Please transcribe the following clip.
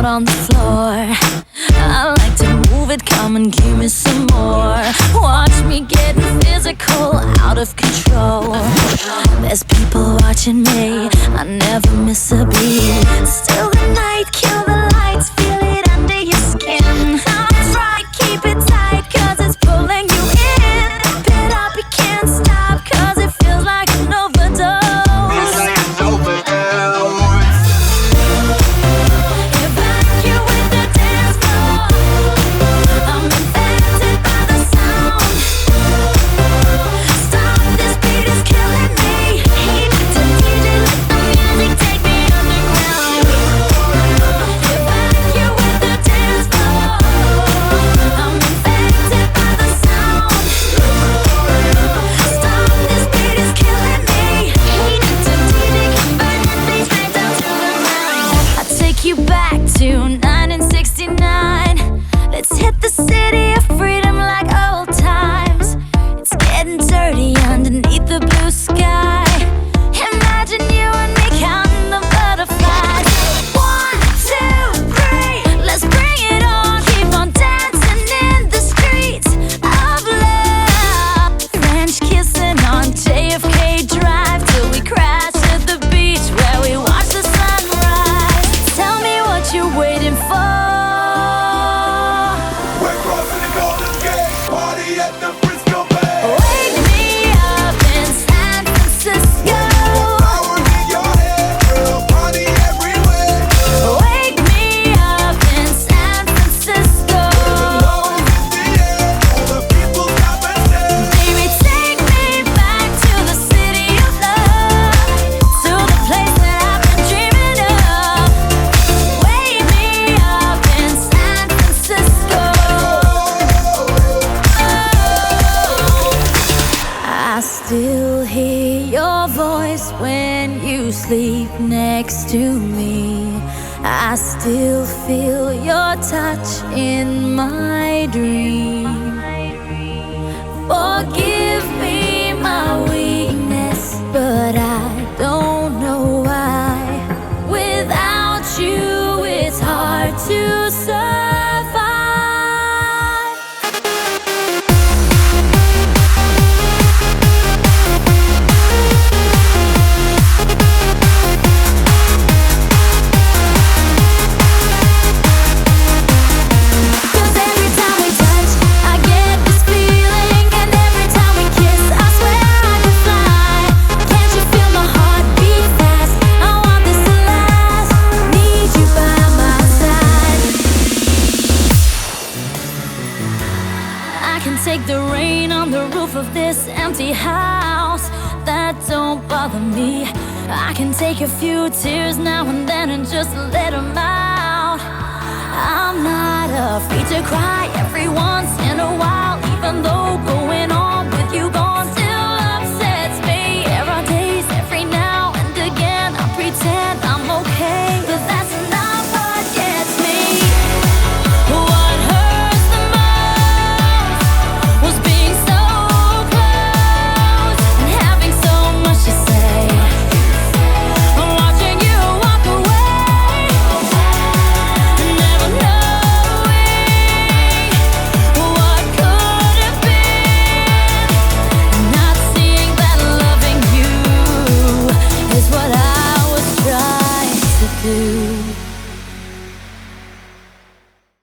on the floor. I like to move it, come and give me some more. Watch me getting physical, out of control. There's people watching me, I never miss a beat. Still the night, kill the lights, feel it under your skin. I'm right, keep it tight, cause it's pulling you in. Pump it up, you can't stop, cause it feels like an overdose. You back to 1969. Let's hit the city of freedom like old times. It's getting dirty underneath the blue sky. Imagine you and me counting the butterflies. 1, 2, 3, let's bring it on. Keep on dancing in the streets of love. French kissing on JFK Drive till we crash at the beach where we watch the sunrise. Tell me what you're waiting for. We're crossing the Golden Gate, party at the Frisco Bay. Wake me up in San Francisco. Power in your head, girl, party everywhere. Wake me up in San Francisco. Love is in the air, all the people stop and stare. Baby, take me back to the city of love, to the place that I've been dreaming of. Wake me up in San Francisco. I still hear your voice when you sleep next to me. I still feel your touch in my dream. Forgive me my weakness, but I don't know why. Without you, it's hard to survive. Cause every time we touch, I get this feeling. And every time we kiss, I swear I could fly. Can't you feel my heart beat fast? I want this to last. Need you by my side. I can take the rain on the roof of this empty house. That don't bother me. I can take a few tears now and then and just let them out. I'm not afraid to cry every once in a while, even though going on with you gone still upsets me. There are days every now and again I pretend I'm okay, but that's not what gets me. What hurts the most was being so close and having so much to say. I'm watching you walk away, never knowing what could have been. Not seeing that loving you is what I was trying to do.